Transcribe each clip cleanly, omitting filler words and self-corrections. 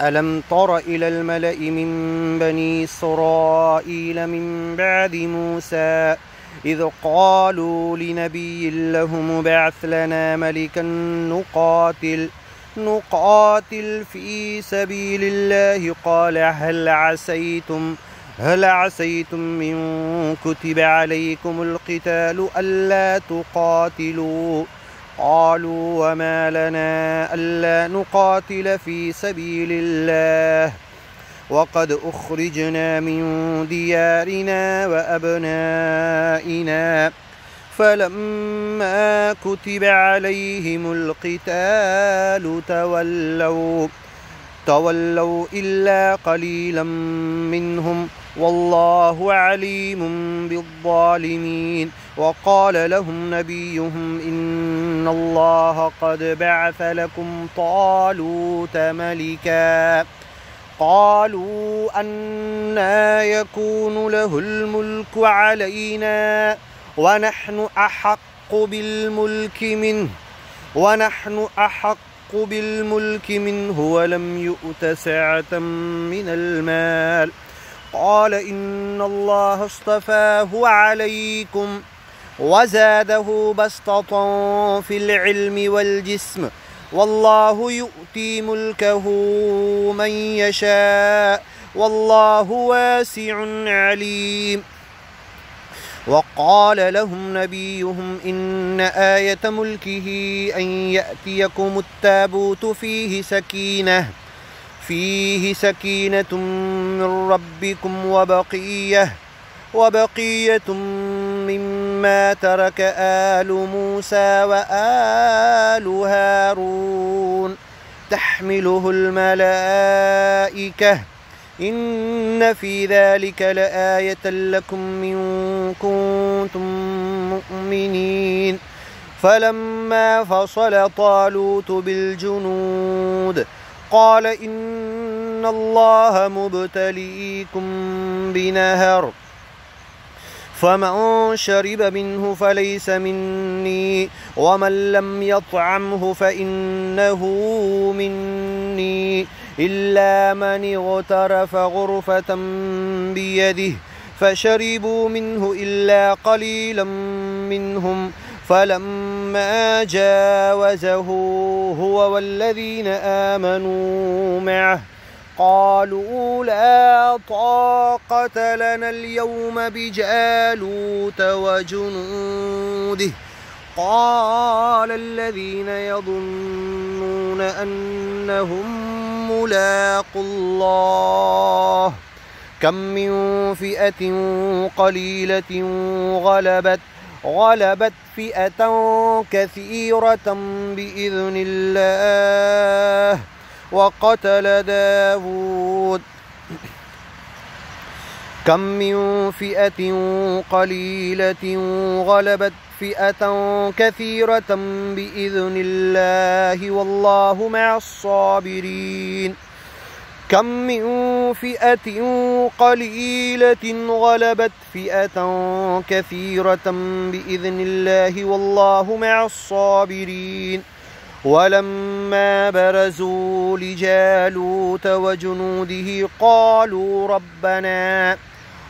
ألم تر إلى الملأ من بني إسرائيل من بعد موسى إذ قالوا لنبي له ابعث لنا ملكا نقاتل في سبيل الله قال هل عسيتم إن كتب عليكم القتال ألا تقاتلوا قالوا وما لنا ألا نقاتل في سبيل الله وقد أخرجنا من ديارنا وأبنائنا فلما كتب عليهم القتال تولوا إلا قليلا منهم والله عليم بالظالمين. وقال لهم نبيهم إن الله قد بعث لكم طالوت ملكا قالوا أنى يكون له الملك علينا ونحن أحق بالملك منه ولم يؤت سعة من المال قال إن الله اصطفاه عليكم وزاده بسطة في العلم والجسم والله يؤتي ملكه من يشاء والله واسع عليم. وقال لهم نبيهم إن آية ملكه أن يأتيكم التابوت فيه سكينة من ربكم وبقية مما ترك آل موسى وآل هارون تحمله الملائكة إن في ذلك لآية لكم إن كنتم مؤمنين. فلما فصل طالوت بالجنود قال إن الله مبتليكم بنهر فمن شرب منه فليس مني ومن لم يطعمه فإنه مني إلا من اغترف غرفة بيده فشربوا منه إلا قليلا منهم فلما جاوزه هو والذين آمنوا معه قالوا لا طاقة لنا اليوم بجالوت وجنوده قال الذين يظنون أنهم ملاقوا الله كم من فئة قليلة غلبت فئة كثيرة بإذن الله وقتل داود كم من فئة قليلة غلبت فئة كثيرة بإذن الله والله مع الصابرين. كم من فئة قليلة غلبت فئة كثيرة بإذن الله والله مع الصابرين. ولما برزوا لجالوت وجنوده قالوا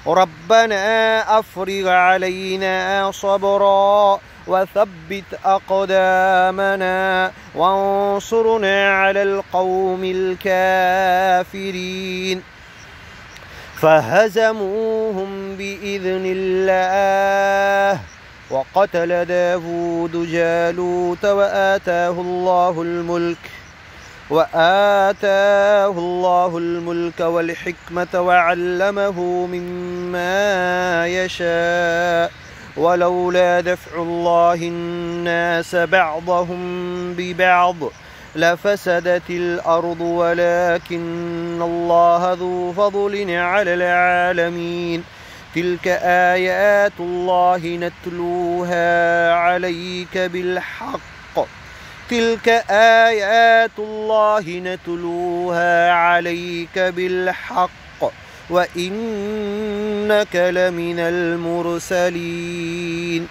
ربنا أفرغ علينا صبرا وثبت أقدامنا وانصرنا على القوم الكافرين فهزموهم بإذن الله وقتل داود جالوت وآتاه الله الملك والحكمة وعلمه مما يشاء ولولا دفع الله الناس بعضهم ببعض لفسدت الأرض ولكن الله ذو فضل على العالمين. تلك آيات الله نتلوها عليك بالحق وإنك لمن المرسلين.